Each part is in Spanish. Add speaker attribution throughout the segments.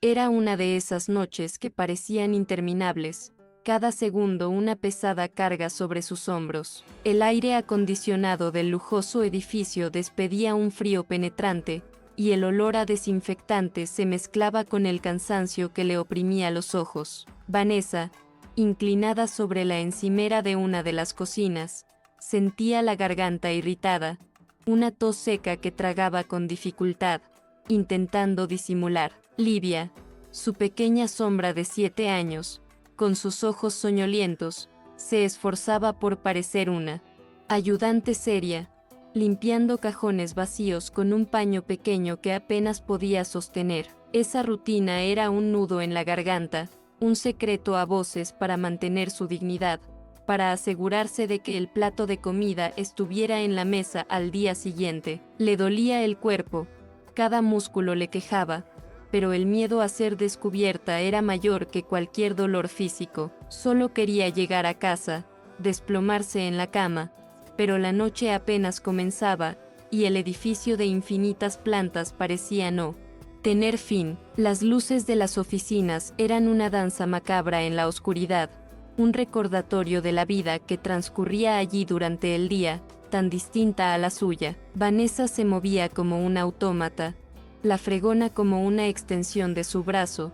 Speaker 1: Era una de esas noches que parecían interminables, cada segundo una pesada carga sobre sus hombros. El aire acondicionado del lujoso edificio despedía un frío penetrante, y el olor a desinfectante se mezclaba con el cansancio que le oprimía los ojos. Vanessa, inclinada sobre la encimera de una de las cocinas, sentía la garganta irritada, una tos seca que tragaba con dificultad, intentando disimular. Livia, su pequeña sombra de 7 años, con sus ojos soñolientos, se esforzaba por parecer una ayudante seria, limpiando cajones vacíos con un paño pequeño que apenas podía sostener. Esa rutina era un nudo en la garganta, un secreto a voces para mantener su dignidad, para asegurarse de que el plato de comida estuviera en la mesa al día siguiente. Le dolía el cuerpo, cada músculo le quejaba, pero el miedo a ser descubierta era mayor que cualquier dolor físico. Solo quería llegar a casa, desplomarse en la cama, pero la noche apenas comenzaba, y el edificio de infinitas plantas parecía no tener fin. Las luces de las oficinas eran una danza macabra en la oscuridad, un recordatorio de la vida que transcurría allí durante el día, tan distinta a la suya. Vanessa se movía como un autómata, la fregona como una extensión de su brazo,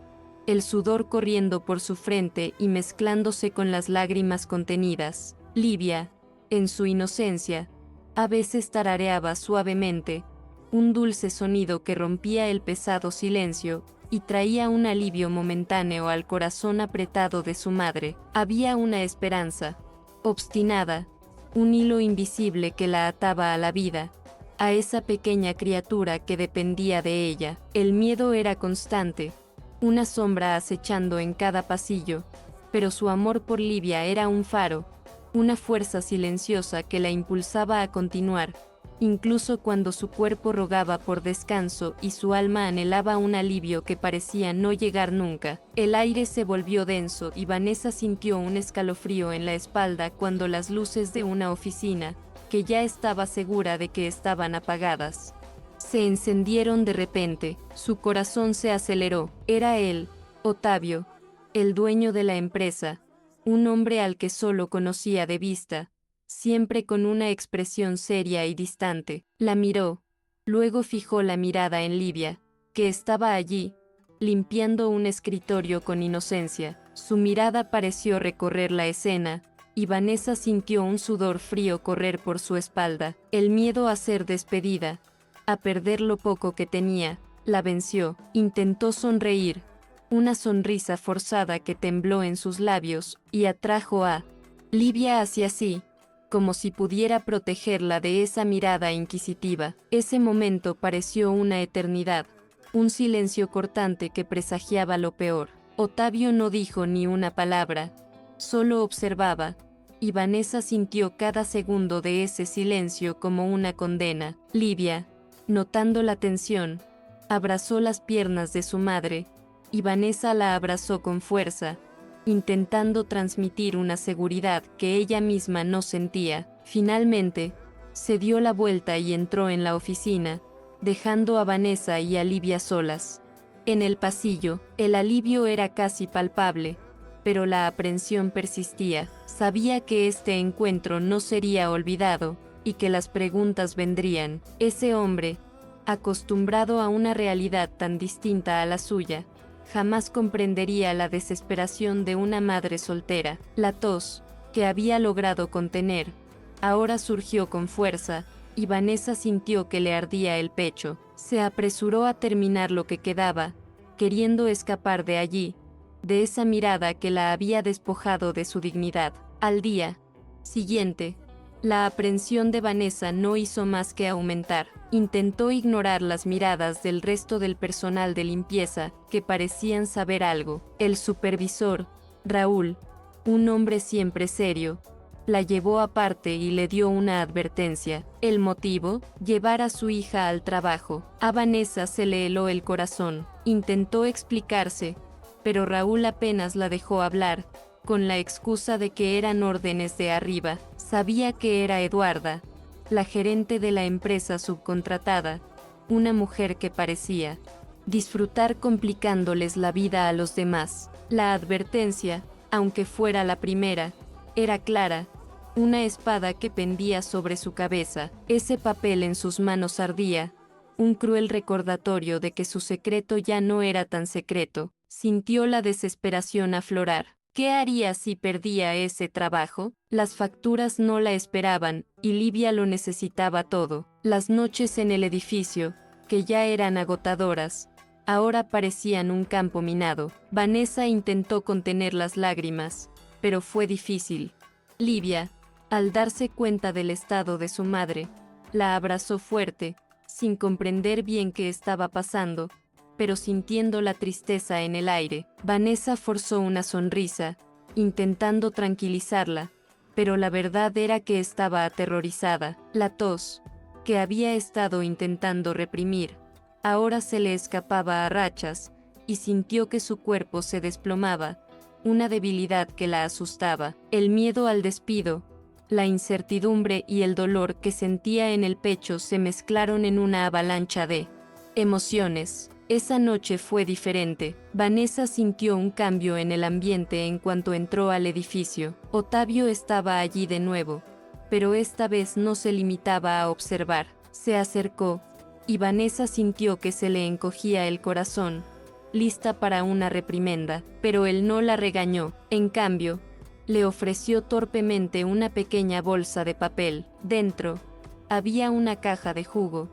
Speaker 1: el sudor corriendo por su frente y mezclándose con las lágrimas contenidas. Livia, en su inocencia, a veces tarareaba suavemente, un dulce sonido que rompía el pesado silencio y traía un alivio momentáneo al corazón apretado de su madre. Había una esperanza, obstinada, un hilo invisible que la ataba a la vida, a esa pequeña criatura que dependía de ella. El miedo era constante, una sombra acechando en cada pasillo, pero su amor por Livia era un faro, una fuerza silenciosa que la impulsaba a continuar, incluso cuando su cuerpo rogaba por descanso y su alma anhelaba un alivio que parecía no llegar nunca. El aire se volvió denso y Vanessa sintió un escalofrío en la espalda cuando las luces de una oficina, que ya estaba segura de que estaban apagadas, se encendieron de repente. Su corazón se aceleró. Era él, Ottavio, el dueño de la empresa, un hombre al que solo conocía de vista, siempre con una expresión seria y distante. La miró, luego fijó la mirada en Livia, que estaba allí, limpiando un escritorio con inocencia. Su mirada pareció recorrer la escena, y Vanessa sintió un sudor frío correr por su espalda. El miedo a ser despedida, a perder lo poco que tenía, la venció. Intentó sonreír, una sonrisa forzada que tembló en sus labios, y atrajo a Livia hacia sí, como si pudiera protegerla de esa mirada inquisitiva. Ese momento pareció una eternidad, un silencio cortante que presagiaba lo peor. Ottavio no dijo ni una palabra, solo observaba, y Vanessa sintió cada segundo de ese silencio como una condena. Livia, notando la tensión, abrazó las piernas de su madre, y Vanessa la abrazó con fuerza, intentando transmitir una seguridad que ella misma no sentía. Finalmente, se dio la vuelta y entró en la oficina, dejando a Vanessa y a Livia solas. En el pasillo, el alivio era casi palpable, pero la aprensión persistía. Sabía que este encuentro no sería olvidado, y que las preguntas vendrían. Ese hombre, acostumbrado a una realidad tan distinta a la suya, jamás comprendería la desesperación de una madre soltera. La tos, que había logrado contener, ahora surgió con fuerza, y Vanessa sintió que le ardía el pecho. Se apresuró a terminar lo que quedaba, queriendo escapar de allí, de esa mirada que la había despojado de su dignidad. Al día siguiente, la aprensión de Vanessa no hizo más que aumentar. Intentó ignorar las miradas del resto del personal de limpieza, que parecían saber algo. El supervisor, Raúl, un hombre siempre serio, la llevó aparte y le dio una advertencia. El motivo: llevar a su hija al trabajo. A Vanessa se le heló el corazón. Intentó explicarse, pero Raúl apenas la dejó hablar, con la excusa de que eran órdenes de arriba. Sabía que era Eduarda, la gerente de la empresa subcontratada, una mujer que parecía disfrutar complicándoles la vida a los demás. La advertencia, aunque fuera la primera, era clara. Una espada que pendía sobre su cabeza, ese papel en sus manos ardía, un cruel recordatorio de que su secreto ya no era tan secreto. Sintió la desesperación aflorar. ¿Qué haría si perdía ese trabajo? Las facturas no la esperaban, y Livia lo necesitaba todo. Las noches en el edificio, que ya eran agotadoras, ahora parecían un campo minado. Vanessa intentó contener las lágrimas, pero fue difícil. Livia, al darse cuenta del estado de su madre, la abrazó fuerte, sin comprender bien qué estaba pasando, pero sintiendo la tristeza en el aire. Vanessa forzó una sonrisa, intentando tranquilizarla, pero la verdad era que estaba aterrorizada. La tos, que había estado intentando reprimir, ahora se le escapaba a rachas, y sintió que su cuerpo se desplomaba, una debilidad que la asustaba. El miedo al despido, la incertidumbre y el dolor que sentía en el pecho se mezclaron en una avalancha de emociones. Esa noche fue diferente. Vanessa sintió un cambio en el ambiente en cuanto entró al edificio. Otavio estaba allí de nuevo, pero esta vez no se limitaba a observar. Se acercó, y Vanessa sintió que se le encogía el corazón, lista para una reprimenda, pero él no la regañó. En cambio, le ofreció torpemente una pequeña bolsa de papel. Dentro, había una caja de jugo,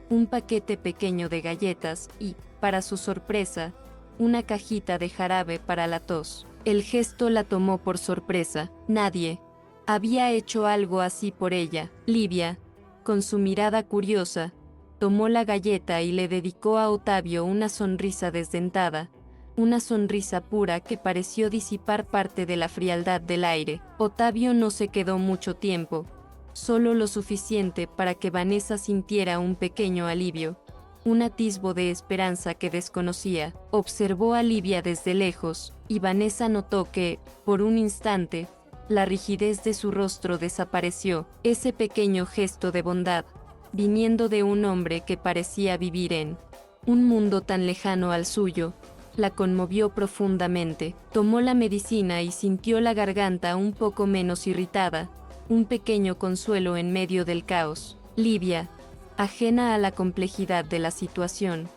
Speaker 1: un paquete pequeño de galletas y, para su sorpresa, una cajita de jarabe para la tos. El gesto la tomó por sorpresa. Nadie había hecho algo así por ella. Livia, con su mirada curiosa, tomó la galleta y le dedicó a Otavio una sonrisa desdentada, una sonrisa pura que pareció disipar parte de la frialdad del aire. Otavio no se quedó mucho tiempo, solo lo suficiente para que Vanessa sintiera un pequeño alivio, un atisbo de esperanza que desconocía. Observó a Livia desde lejos, y Vanessa notó que, por un instante, la rigidez de su rostro desapareció. Ese pequeño gesto de bondad, viniendo de un hombre que parecía vivir en un mundo tan lejano al suyo, la conmovió profundamente. Tomó la medicina y sintió la garganta un poco menos irritada, un pequeño consuelo en medio del caos. Livia, ajena a la complejidad de la situación,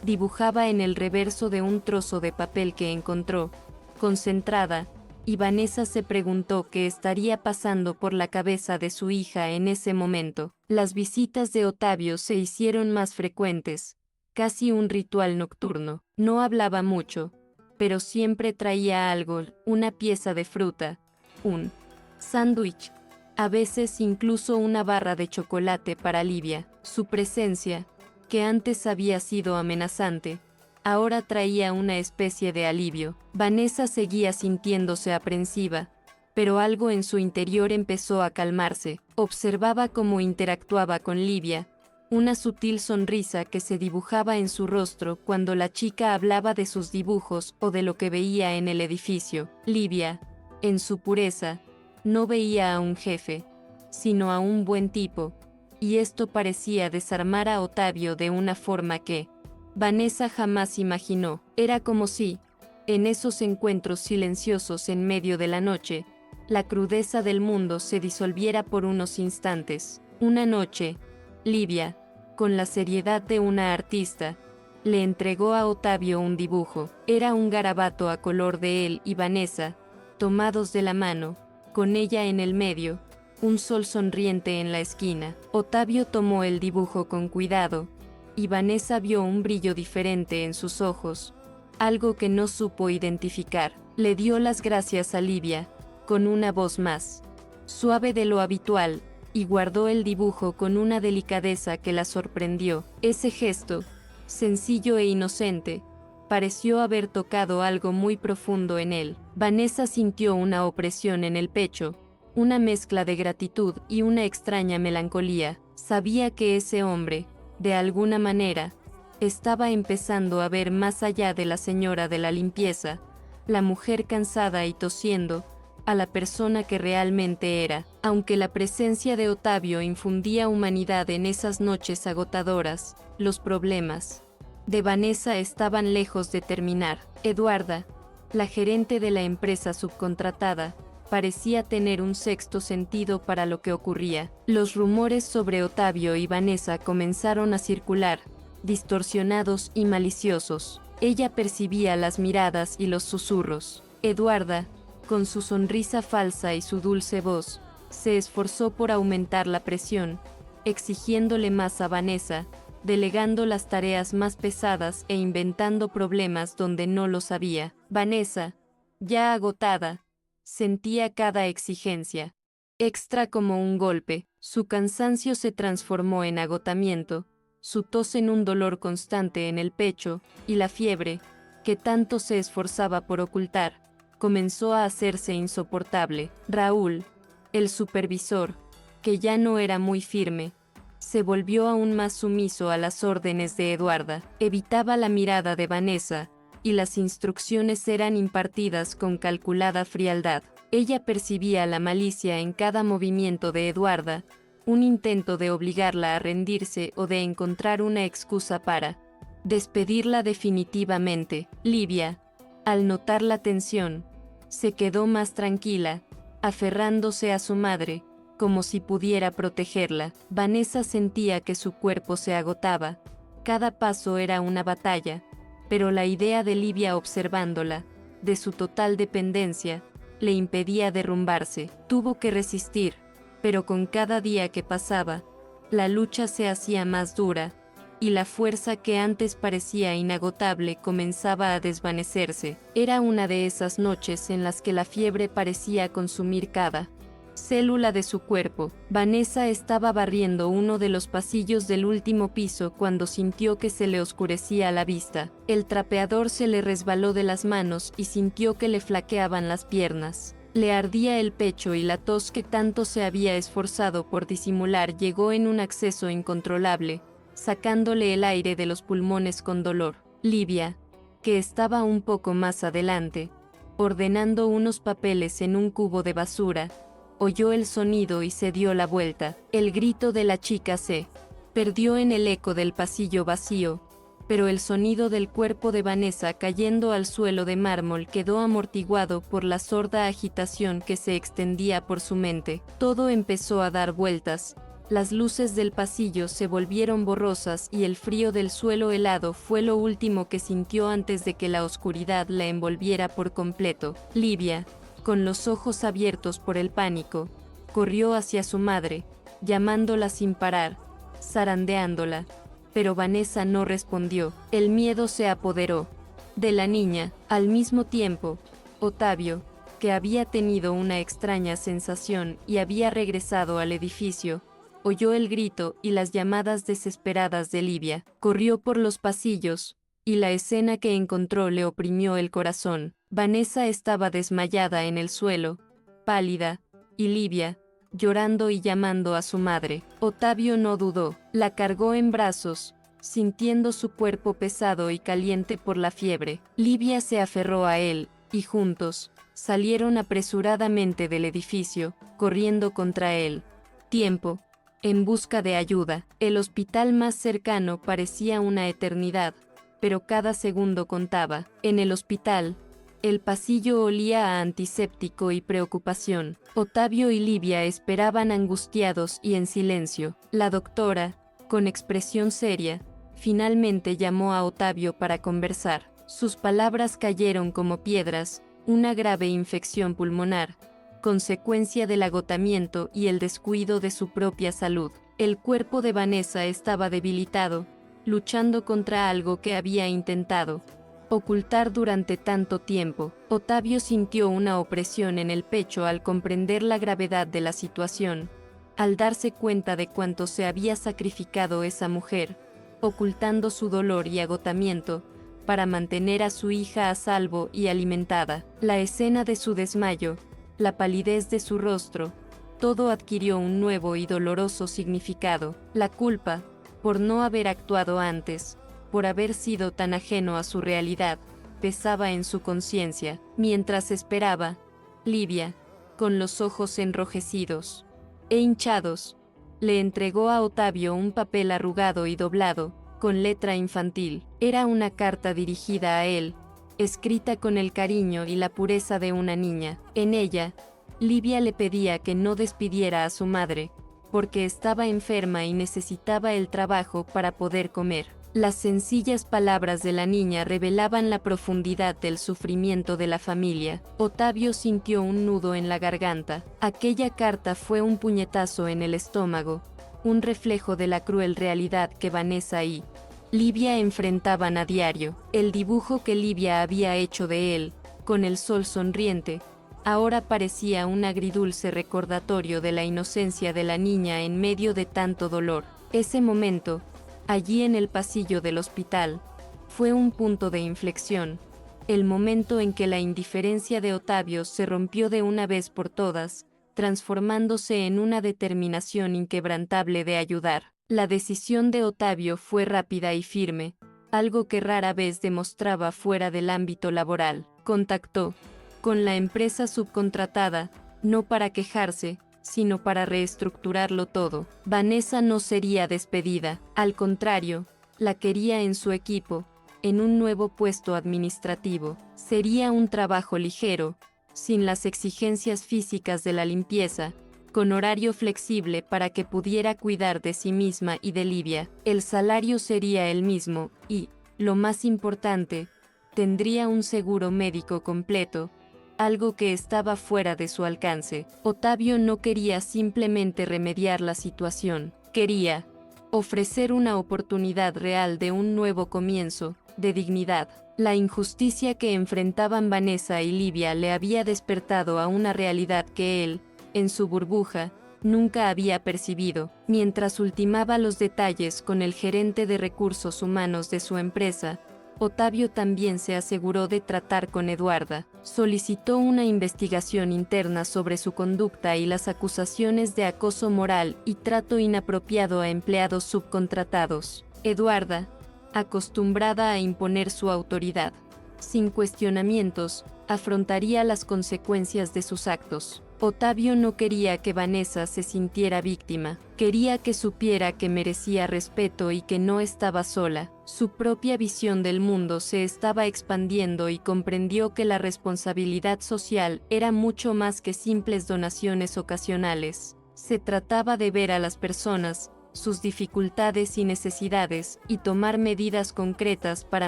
Speaker 1: dibujaba en el reverso de un trozo de papel que encontró, concentrada, y Vanessa se preguntó qué estaría pasando por la cabeza de su hija en ese momento. Las visitas de Otavio se hicieron más frecuentes, casi un ritual nocturno. No hablaba mucho, pero siempre traía algo, una pieza de fruta, un sándwich, a veces incluso una barra de chocolate para Livia. Su presencia, que antes había sido amenazante, ahora traía una especie de alivio. Vanessa seguía sintiéndose aprensiva, pero algo en su interior empezó a calmarse. Observaba cómo interactuaba con Livia, una sutil sonrisa que se dibujaba en su rostro cuando la chica hablaba de sus dibujos o de lo que veía en el edificio. Livia, en su pureza, no veía a un jefe, sino a un buen tipo, y esto parecía desarmar a Otavio de una forma que Vanessa jamás imaginó. Era como si, en esos encuentros silenciosos en medio de la noche, la crudeza del mundo se disolviera por unos instantes. Una noche, Livia, con la seriedad de una artista, le entregó a Otavio un dibujo. Era un garabato a color de él y Vanessa, tomados de la mano, con ella en el medio, un sol sonriente en la esquina. Otavio tomó el dibujo con cuidado, y Vanessa vio un brillo diferente en sus ojos, algo que no supo identificar. Le dio las gracias a Livia, con una voz más suave de lo habitual, y guardó el dibujo con una delicadeza que la sorprendió. Ese gesto, sencillo e inocente, pareció haber tocado algo muy profundo en él. Vanessa sintió una opresión en el pecho, una mezcla de gratitud y una extraña melancolía. Sabía que ese hombre, de alguna manera, estaba empezando a ver más allá de la señora de la limpieza, la mujer cansada y tosiendo, a la persona que realmente era. Aunque la presencia de Otavio infundía humanidad en esas noches agotadoras, los problemas de Vanessa estaban lejos de terminar. Eduarda, la gerente de la empresa subcontratada, parecía tener un sexto sentido para lo que ocurría. Los rumores sobre Ottavio y Vanessa comenzaron a circular, distorsionados y maliciosos. Ella percibía las miradas y los susurros. Eduarda, con su sonrisa falsa y su dulce voz, se esforzó por aumentar la presión, exigiéndole más a Vanessa, delegando las tareas más pesadas e inventando problemas donde no los había. Vanessa, ya agotada, sentía cada exigencia extra como un golpe. Su cansancio se transformó en agotamiento, su tos en un dolor constante en el pecho, y la fiebre, que tanto se esforzaba por ocultar, comenzó a hacerse insoportable. Raúl, el supervisor, que ya no era muy firme, se volvió aún más sumiso a las órdenes de Eduarda. Evitaba la mirada de Vanessa, y las instrucciones eran impartidas con calculada frialdad. Ella percibía la malicia en cada movimiento de Eduarda, un intento de obligarla a rendirse o de encontrar una excusa para despedirla definitivamente. Livia, al notar la tensión, se quedó más tranquila, aferrándose a su madre, como si pudiera protegerla. Vanessa sentía que su cuerpo se agotaba, cada paso era una batalla, pero la idea de Livia observándola, de su total dependencia, le impedía derrumbarse. Tuvo que resistir, pero con cada día que pasaba, la lucha se hacía más dura, y la fuerza que antes parecía inagotable comenzaba a desvanecerse. Era una de esas noches en las que la fiebre parecía consumir cada célula de su cuerpo. Vanessa estaba barriendo uno de los pasillos del último piso cuando sintió que se le oscurecía la vista. El trapeador se le resbaló de las manos y sintió que le flaqueaban las piernas. Le ardía el pecho y la tos que tanto se había esforzado por disimular llegó en un acceso incontrolable, sacándole el aire de los pulmones con dolor. Livia, que estaba un poco más adelante, ordenando unos papeles en un cubo de basura, oyó el sonido y se dio la vuelta. El grito de la chica se perdió en el eco del pasillo vacío, pero el sonido del cuerpo de Vanessa cayendo al suelo de mármol quedó amortiguado por la sorda agitación que se extendía por su mente. Todo empezó a dar vueltas, las luces del pasillo se volvieron borrosas y el frío del suelo helado fue lo último que sintió antes de que la oscuridad la envolviera por completo. Livia, con los ojos abiertos por el pánico, corrió hacia su madre, llamándola sin parar, zarandeándola, pero Vanessa no respondió. El miedo se apoderó de la niña. Al mismo tiempo, Ottavio, que había tenido una extraña sensación y había regresado al edificio, oyó el grito y las llamadas desesperadas de Livia. Corrió por los pasillos, y la escena que encontró le oprimió el corazón. Vanessa estaba desmayada en el suelo, pálida, y Livia, llorando y llamando a su madre. Ottavio no dudó, la cargó en brazos, sintiendo su cuerpo pesado y caliente por la fiebre. Livia se aferró a él, y juntos, salieron apresuradamente del edificio, corriendo contra él. Tiempo, en busca de ayuda. El hospital más cercano parecía una eternidad, pero cada segundo contaba. En el hospital, el pasillo olía a antiséptico y preocupación. Ottavio y Livia esperaban angustiados y en silencio. La doctora, con expresión seria, finalmente llamó a Ottavio para conversar. Sus palabras cayeron como piedras: una grave infección pulmonar, consecuencia del agotamiento y el descuido de su propia salud. El cuerpo de Vanessa estaba debilitado, luchando contra algo que había intentado ocultar durante tanto tiempo. Ottavio sintió una opresión en el pecho al comprender la gravedad de la situación, al darse cuenta de cuánto se había sacrificado esa mujer, ocultando su dolor y agotamiento, para mantener a su hija a salvo y alimentada. La escena de su desmayo, la palidez de su rostro, todo adquirió un nuevo y doloroso significado. La culpa, por no haber actuado antes, por haber sido tan ajeno a su realidad, pesaba en su conciencia. Mientras esperaba, Livia, con los ojos enrojecidos e hinchados, le entregó a Ottavio un papel arrugado y doblado, con letra infantil. Era una carta dirigida a él, escrita con el cariño y la pureza de una niña. En ella, Livia le pedía que no despidiera a su madre, porque estaba enferma y necesitaba el trabajo para poder comer. Las sencillas palabras de la niña revelaban la profundidad del sufrimiento de la familia. Ottavio sintió un nudo en la garganta. Aquella carta fue un puñetazo en el estómago, un reflejo de la cruel realidad que Vanessa y Livia enfrentaban a diario. El dibujo que Livia había hecho de él, con el sol sonriente, ahora parecía un agridulce recordatorio de la inocencia de la niña en medio de tanto dolor. Ese momento, allí en el pasillo del hospital, fue un punto de inflexión, el momento en que la indiferencia de Ottavio se rompió de una vez por todas, transformándose en una determinación inquebrantable de ayudar. La decisión de Ottavio fue rápida y firme, algo que rara vez demostraba fuera del ámbito laboral. Contactó con la empresa subcontratada, no para quejarse, sino para reestructurarlo todo. Vanessa no sería despedida, al contrario, la quería en su equipo, en un nuevo puesto administrativo. Sería un trabajo ligero, sin las exigencias físicas de la limpieza, con horario flexible para que pudiera cuidar de sí misma y de Livia. El salario sería el mismo y, lo más importante, tendría un seguro médico completo, algo que estaba fuera de su alcance. Ottavio no quería simplemente remediar la situación, quería ofrecer una oportunidad real de un nuevo comienzo, de dignidad. La injusticia que enfrentaban Vanessa y Livia le había despertado a una realidad que él, en su burbuja, nunca había percibido. Mientras ultimaba los detalles con el gerente de recursos humanos de su empresa, Ottavio también se aseguró de tratar con Eduarda. Solicitó una investigación interna sobre su conducta y las acusaciones de acoso moral y trato inapropiado a empleados subcontratados. Eduarda, acostumbrada a imponer su autoridad, sin cuestionamientos, afrontaría las consecuencias de sus actos. Ottavio no quería que Vanessa se sintiera víctima, quería que supiera que merecía respeto y que no estaba sola. Su propia visión del mundo se estaba expandiendo y comprendió que la responsabilidad social era mucho más que simples donaciones ocasionales. Se trataba de ver a las personas, sus dificultades y necesidades, y tomar medidas concretas para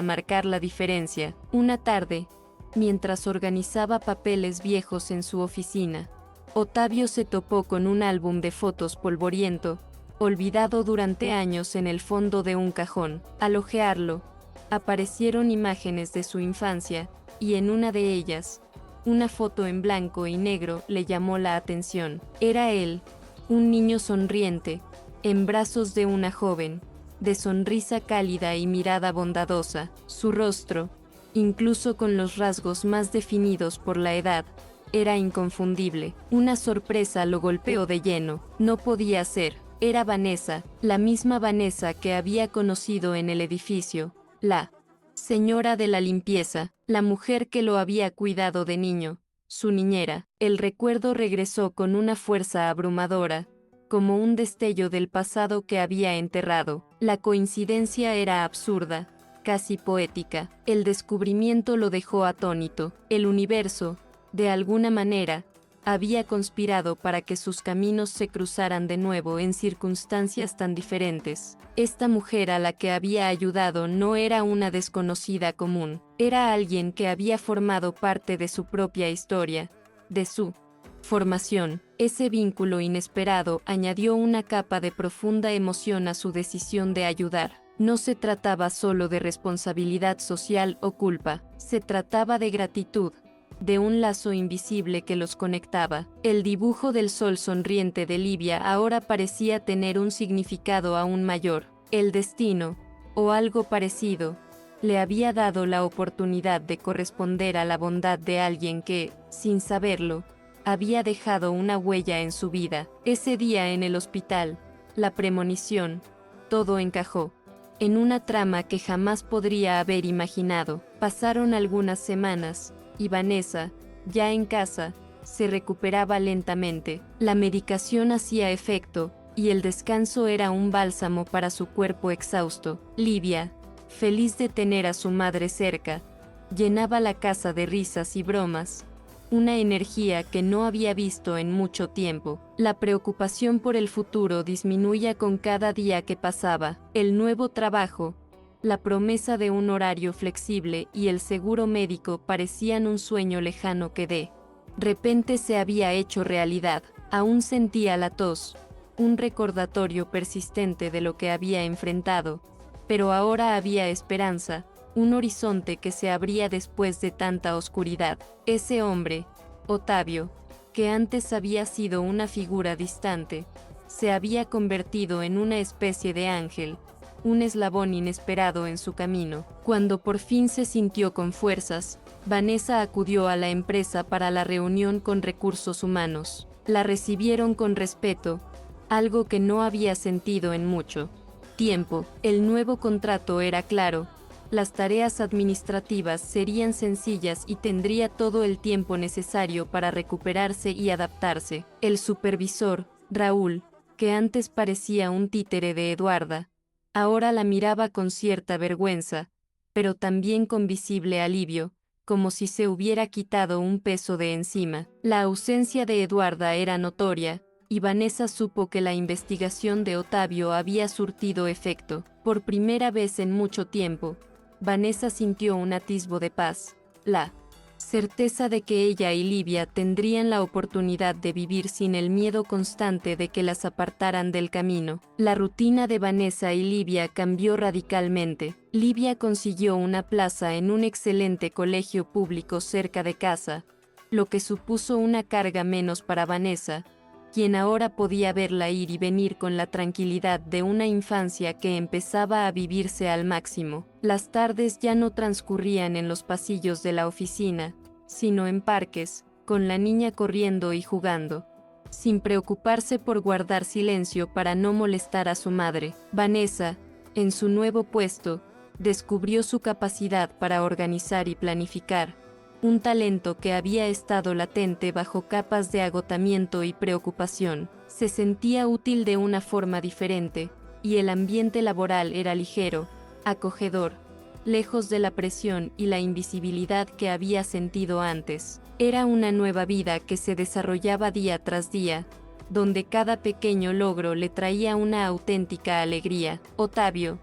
Speaker 1: marcar la diferencia. Una tarde, mientras organizaba papeles viejos en su oficina, Ottavio se topó con un álbum de fotos polvoriento, olvidado durante años en el fondo de un cajón. Al hojearlo, aparecieron imágenes de su infancia, y en una de ellas, una foto en blanco y negro le llamó la atención. Era él, un niño sonriente, en brazos de una joven, de sonrisa cálida y mirada bondadosa. Su rostro, incluso con los rasgos más definidos por la edad, era inconfundible. Una sorpresa lo golpeó de lleno. No podía ser. Era Vanessa, la misma Vanessa que había conocido en el edificio, la señora de la limpieza, la mujer que lo había cuidado de niño, su niñera. El recuerdo regresó con una fuerza abrumadora, como un destello del pasado que había enterrado. La coincidencia era absurda, casi poética. El descubrimiento lo dejó atónito. El universo, de alguna manera, había conspirado para que sus caminos se cruzaran de nuevo en circunstancias tan diferentes. Esta mujer a la que había ayudado no era una desconocida común, era alguien que había formado parte de su propia historia, de su formación. Ese vínculo inesperado añadió una capa de profunda emoción a su decisión de ayudar. No se trataba solo de responsabilidad social o culpa, se trataba de gratitud, de un lazo invisible que los conectaba. El dibujo del sol sonriente de Livia ahora parecía tener un significado aún mayor. El destino, o algo parecido, le había dado la oportunidad de corresponder a la bondad de alguien que, sin saberlo, había dejado una huella en su vida. Ese día en el hospital, la premonición, todo encajó. En una trama que jamás podría haber imaginado. Pasaron algunas semanas, y Vanessa, ya en casa, se recuperaba lentamente. La medicación hacía efecto, y el descanso era un bálsamo para su cuerpo exhausto. Livia, feliz de tener a su madre cerca, llenaba la casa de risas y bromas, una energía que no había visto en mucho tiempo. La preocupación por el futuro disminuía con cada día que pasaba. El nuevo trabajo, la promesa de un horario flexible y el seguro médico parecían un sueño lejano que de repente se había hecho realidad. Aún sentía la tos, un recordatorio persistente de lo que había enfrentado, pero ahora había esperanza, un horizonte que se abría después de tanta oscuridad. Ese hombre, Ottavio, que antes había sido una figura distante, se había convertido en una especie de ángel, un eslabón inesperado en su camino. Cuando por fin se sintió con fuerzas, Vanessa acudió a la empresa para la reunión con recursos humanos. La recibieron con respeto, algo que no había sentido en mucho tiempo. El nuevo contrato era claro, las tareas administrativas serían sencillas y tendría todo el tiempo necesario para recuperarse y adaptarse. El supervisor, Raúl, que antes parecía un títere de Eduarda, ahora la miraba con cierta vergüenza, pero también con visible alivio, como si se hubiera quitado un peso de encima. La ausencia de Eduarda era notoria, y Vanessa supo que la investigación de Ottavio había surtido efecto. Por primera vez en mucho tiempo, Vanessa sintió un atisbo de paz, la certeza de que ella y Livia tendrían la oportunidad de vivir sin el miedo constante de que las apartaran del camino. La rutina de Vanessa y Livia cambió radicalmente. Livia consiguió una plaza en un excelente colegio público cerca de casa, lo que supuso una carga menos para Vanessa, quien ahora podía verla ir y venir con la tranquilidad de una infancia que empezaba a vivirse al máximo. Las tardes ya no transcurrían en los pasillos de la oficina, sino en parques, con la niña corriendo y jugando, sin preocuparse por guardar silencio para no molestar a su madre. Vanessa, en su nuevo puesto, descubrió su capacidad para organizar y planificar, un talento que había estado latente bajo capas de agotamiento y preocupación. Se sentía útil de una forma diferente, y el ambiente laboral era ligero, acogedor, lejos de la presión y la invisibilidad que había sentido antes. Era una nueva vida que se desarrollaba día tras día, donde cada pequeño logro le traía una auténtica alegría. Ottavio,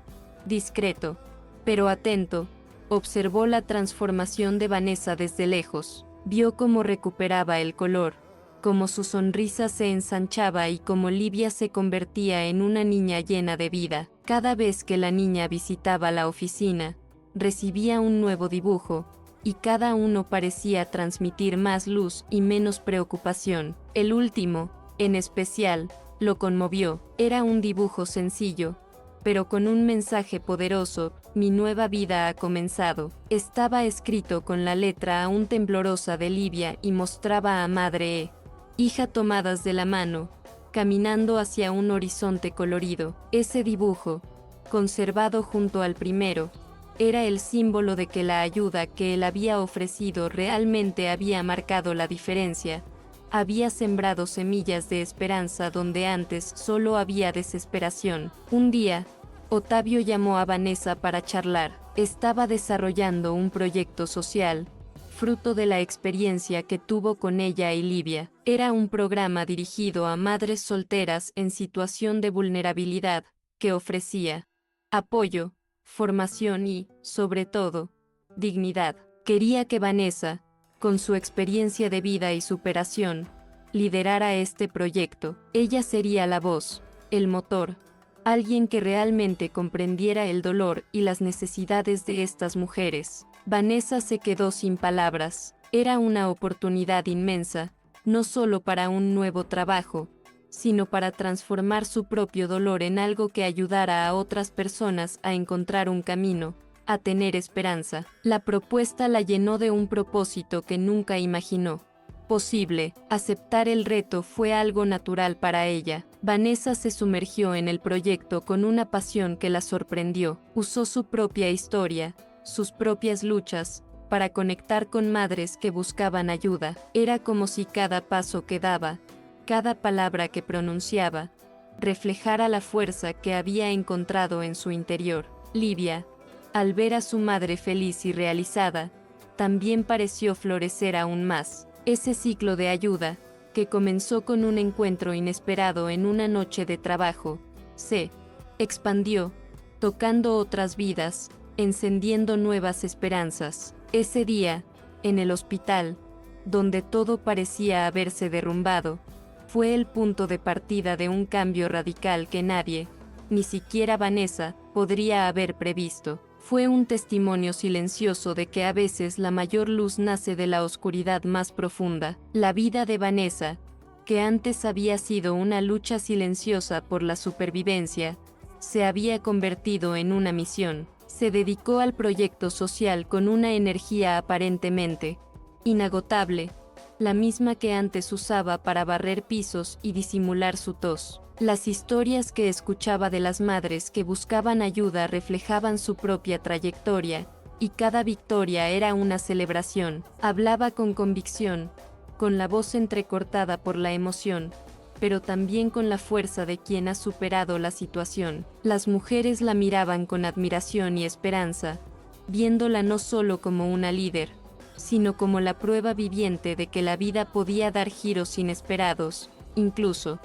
Speaker 1: discreto, pero atento, observó la transformación de Vanessa desde lejos. Vio cómo recuperaba el color, cómo su sonrisa se ensanchaba y cómo Livia se convertía en una niña llena de vida. Cada vez que la niña visitaba la oficina, recibía un nuevo dibujo, y cada uno parecía transmitir más luz y menos preocupación. El último, en especial, lo conmovió. Era un dibujo sencillo, pero con un mensaje poderoso: mi nueva vida ha comenzado. Estaba escrito con la letra aún temblorosa de Livia y mostraba a madre e hija tomadas de la mano, caminando hacia un horizonte colorido. Ese dibujo, conservado junto al primero, era el símbolo de que la ayuda que él había ofrecido realmente había marcado la diferencia. Había sembrado semillas de esperanza donde antes solo había desesperación. Un día, Ottavio llamó a Vanessa para charlar. Estaba desarrollando un proyecto social, fruto de la experiencia que tuvo con ella y Livia. Era un programa dirigido a madres solteras en situación de vulnerabilidad, que ofrecía apoyo, formación y, sobre todo, dignidad. Quería que Vanessa, con su experiencia de vida y superación, liderara este proyecto. Ella sería la voz, el motor, alguien que realmente comprendiera el dolor y las necesidades de estas mujeres. Vanessa se quedó sin palabras. Era una oportunidad inmensa, no solo para un nuevo trabajo, sino para transformar su propio dolor en algo que ayudara a otras personas a encontrar un camino, a tener esperanza. La propuesta la llenó de un propósito que nunca imaginó posible. Aceptar el reto fue algo natural para ella. Vanessa se sumergió en el proyecto con una pasión que la sorprendió. Usó su propia historia, sus propias luchas, para conectar con madres que buscaban ayuda. Era como si cada paso que daba, cada palabra que pronunciaba, reflejara la fuerza que había encontrado en su interior. Livia, al ver a su madre feliz y realizada, también pareció florecer aún más. Ese ciclo de ayuda, que comenzó con un encuentro inesperado en una noche de trabajo, se expandió, tocando otras vidas, encendiendo nuevas esperanzas. Ese día, en el hospital, donde todo parecía haberse derrumbado, fue el punto de partida de un cambio radical que nadie, ni siquiera Vanessa, podría haber previsto. Fue un testimonio silencioso de que a veces la mayor luz nace de la oscuridad más profunda. La vida de Vanessa, que antes había sido una lucha silenciosa por la supervivencia, se había convertido en una misión. Se dedicó al proyecto social con una energía aparentemente inagotable, la misma que antes usaba para barrer pisos y disimular su tos. Las historias que escuchaba de las madres que buscaban ayuda reflejaban su propia trayectoria, y cada victoria era una celebración. Hablaba con convicción, con la voz entrecortada por la emoción, pero también con la fuerza de quien ha superado la situación. Las mujeres la miraban con admiración y esperanza, viéndola no solo como una líder, sino como la prueba viviente de que la vida podía dar giros inesperados, incluso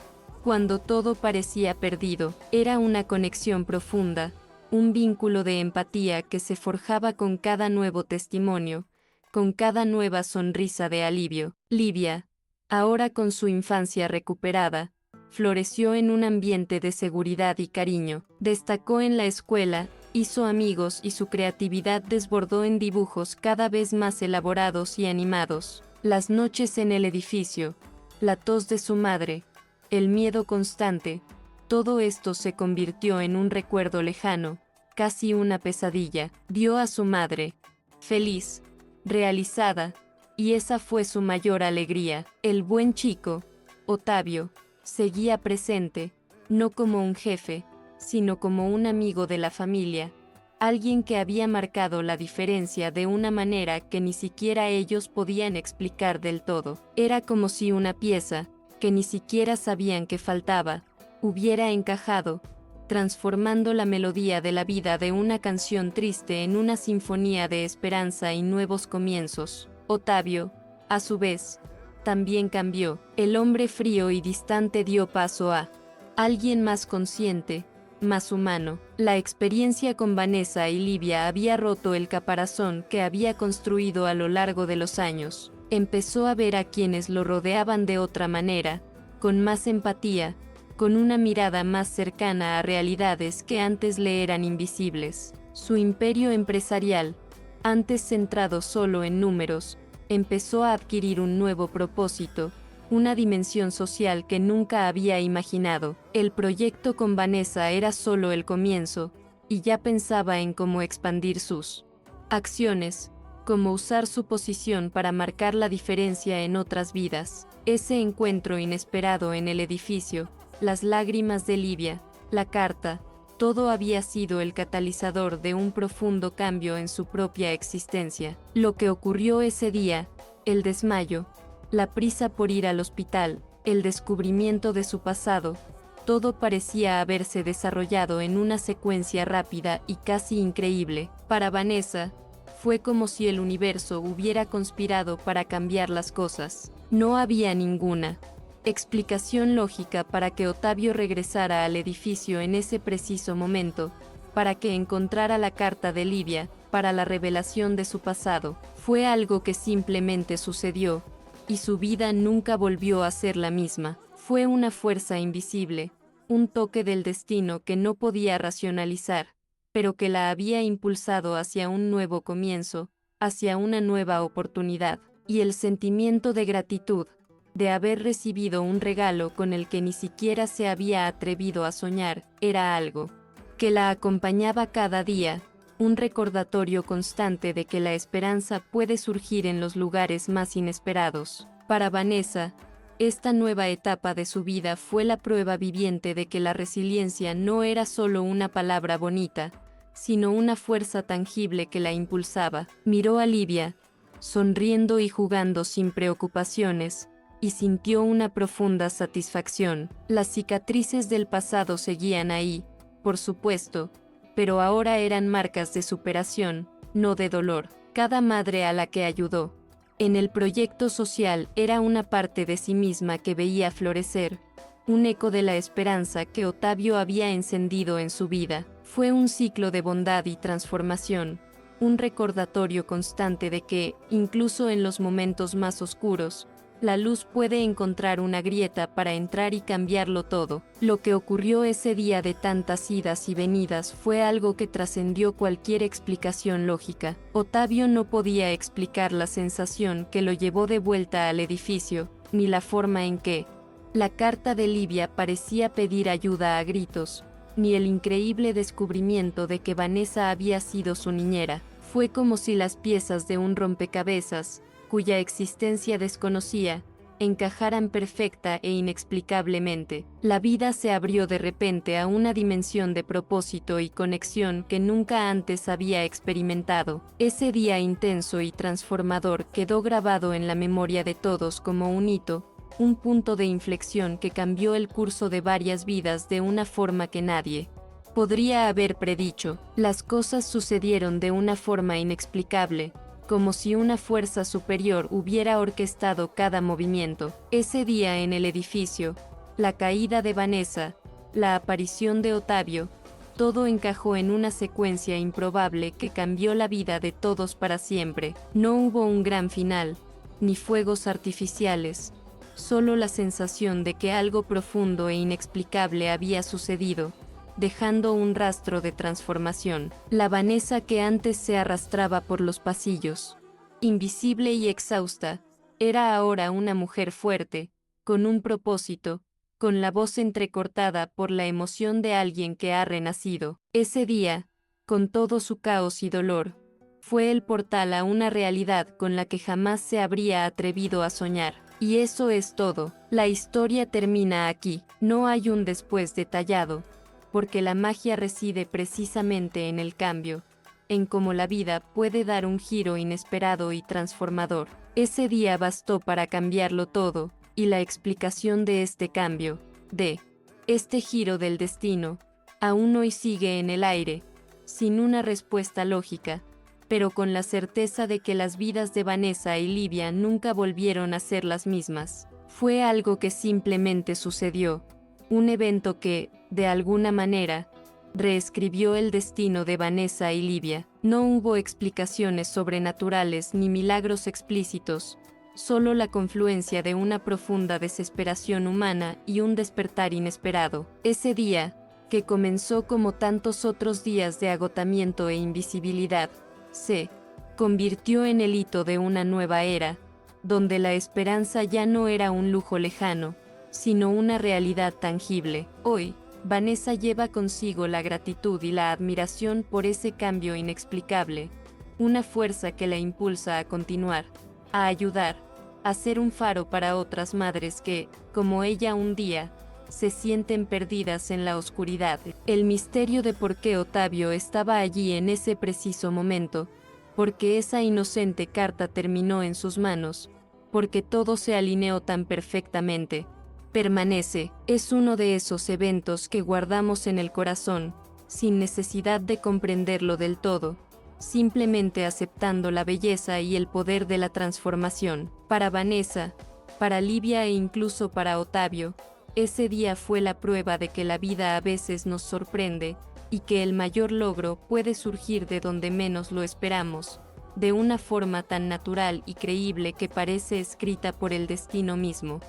Speaker 1: cuando todo parecía perdido. Era una conexión profunda, un vínculo de empatía que se forjaba con cada nuevo testimonio, con cada nueva sonrisa de alivio. Livia, ahora con su infancia recuperada, floreció en un ambiente de seguridad y cariño. Destacó en la escuela, hizo amigos y su creatividad desbordó en dibujos cada vez más elaborados y animados. Las noches en el edificio, la tos de su madre, el miedo constante, todo esto se convirtió en un recuerdo lejano, casi una pesadilla. Vio a su madre, feliz, realizada, y esa fue su mayor alegría. El buen chico, Ottavio, seguía presente, no como un jefe, sino como un amigo de la familia, alguien que había marcado la diferencia de una manera que ni siquiera ellos podían explicar del todo. Era como si una pieza, que ni siquiera sabían que faltaba, hubiera encajado, transformando la melodía de la vida de una canción triste en una sinfonía de esperanza y nuevos comienzos. Ottavio, a su vez, también cambió. El hombre frío y distante dio paso a alguien más consciente, más humano. La experiencia con Vanessa y Livia había roto el caparazón que había construido a lo largo de los años. Empezó a ver a quienes lo rodeaban de otra manera, con más empatía, con una mirada más cercana a realidades que antes le eran invisibles. Su imperio empresarial, antes centrado solo en números, empezó a adquirir un nuevo propósito, una dimensión social que nunca había imaginado. El proyecto con Vanessa era solo el comienzo, y ya pensaba en cómo expandir sus acciones, cómo usar su posición para marcar la diferencia en otras vidas. Ese encuentro inesperado en el edificio, las lágrimas de Livia, la carta, todo había sido el catalizador de un profundo cambio en su propia existencia. Lo que ocurrió ese día, el desmayo, la prisa por ir al hospital, el descubrimiento de su pasado, todo parecía haberse desarrollado en una secuencia rápida y casi increíble. Para Vanessa, fue como si el universo hubiera conspirado para cambiar las cosas. No había ninguna explicación lógica para que Ottavio regresara al edificio en ese preciso momento, para que encontrara la carta de Livia, para la revelación de su pasado. Fue algo que simplemente sucedió, y su vida nunca volvió a ser la misma. Fue una fuerza invisible, un toque del destino que no podía racionalizar, pero que la había impulsado hacia un nuevo comienzo, hacia una nueva oportunidad, y el sentimiento de gratitud, de haber recibido un regalo con el que ni siquiera se había atrevido a soñar, era algo que la acompañaba cada día, un recordatorio constante de que la esperanza puede surgir en los lugares más inesperados. Para Vanessa, esta nueva etapa de su vida fue la prueba viviente de que la resiliencia no era solo una palabra bonita, sino una fuerza tangible que la impulsaba. Miró a Livia, sonriendo y jugando sin preocupaciones, y sintió una profunda satisfacción. Las cicatrices del pasado seguían ahí, por supuesto, pero ahora eran marcas de superación, no de dolor. Cada madre a la que ayudó en el proyecto social era una parte de sí misma que veía florecer, un eco de la esperanza que Ottavio había encendido en su vida. Fue un ciclo de bondad y transformación, un recordatorio constante de que, incluso en los momentos más oscuros, la luz puede encontrar una grieta para entrar y cambiarlo todo. Lo que ocurrió ese día de tantas idas y venidas fue algo que trascendió cualquier explicación lógica. Ottavio no podía explicar la sensación que lo llevó de vuelta al edificio, ni la forma en que la carta de Livia parecía pedir ayuda a gritos, ni el increíble descubrimiento de que Vanessa había sido su niñera. Fue como si las piezas de un rompecabezas, cuya existencia desconocía, encajaran perfecta e inexplicablemente. La vida se abrió de repente a una dimensión de propósito y conexión que nunca antes había experimentado. Ese día intenso y transformador quedó grabado en la memoria de todos como un hito, un punto de inflexión que cambió el curso de varias vidas de una forma que nadie podría haber predicho. Las cosas sucedieron de una forma inexplicable, como si una fuerza superior hubiera orquestado cada movimiento. Ese día en el edificio, la caída de Vanessa, la aparición de Ottavio, todo encajó en una secuencia improbable que cambió la vida de todos para siempre. No hubo un gran final, ni fuegos artificiales, solo la sensación de que algo profundo e inexplicable había sucedido, dejando un rastro de transformación. La Vanessa que antes se arrastraba por los pasillos, invisible y exhausta, era ahora una mujer fuerte, con un propósito, con la voz entrecortada por la emoción de alguien que ha renacido. Ese día, con todo su caos y dolor, fue el portal a una realidad con la que jamás se habría atrevido a soñar. Y eso es todo. La historia termina aquí. No hay un después detallado, porque la magia reside precisamente en el cambio, en cómo la vida puede dar un giro inesperado y transformador. Ese día bastó para cambiarlo todo, y la explicación de este cambio, de este giro del destino, aún hoy sigue en el aire, sin una respuesta lógica, pero con la certeza de que las vidas de Vanessa y Livia nunca volvieron a ser las mismas. Fue algo que simplemente sucedió, un evento que, de alguna manera, reescribió el destino de Vanessa y Livia. No hubo explicaciones sobrenaturales ni milagros explícitos, solo la confluencia de una profunda desesperación humana y un despertar inesperado. Ese día, que comenzó como tantos otros días de agotamiento e invisibilidad, se convirtió en el hito de una nueva era, donde la esperanza ya no era un lujo lejano, sino una realidad tangible. Hoy, Vanessa lleva consigo la gratitud y la admiración por ese cambio inexplicable, una fuerza que la impulsa a continuar, a ayudar, a ser un faro para otras madres que, como ella un día, se sienten perdidas en la oscuridad. El misterio de por qué Ottavio estaba allí en ese preciso momento, porque esa inocente carta terminó en sus manos, porque todo se alineó tan perfectamente, permanece. Es uno de esos eventos que guardamos en el corazón, sin necesidad de comprenderlo del todo, simplemente aceptando la belleza y el poder de la transformación. Para Vanessa, para Livia e incluso para Ottavio, ese día fue la prueba de que la vida a veces nos sorprende, y que el mayor logro puede surgir de donde menos lo esperamos, de una forma tan natural y creíble que parece escrita por el destino mismo.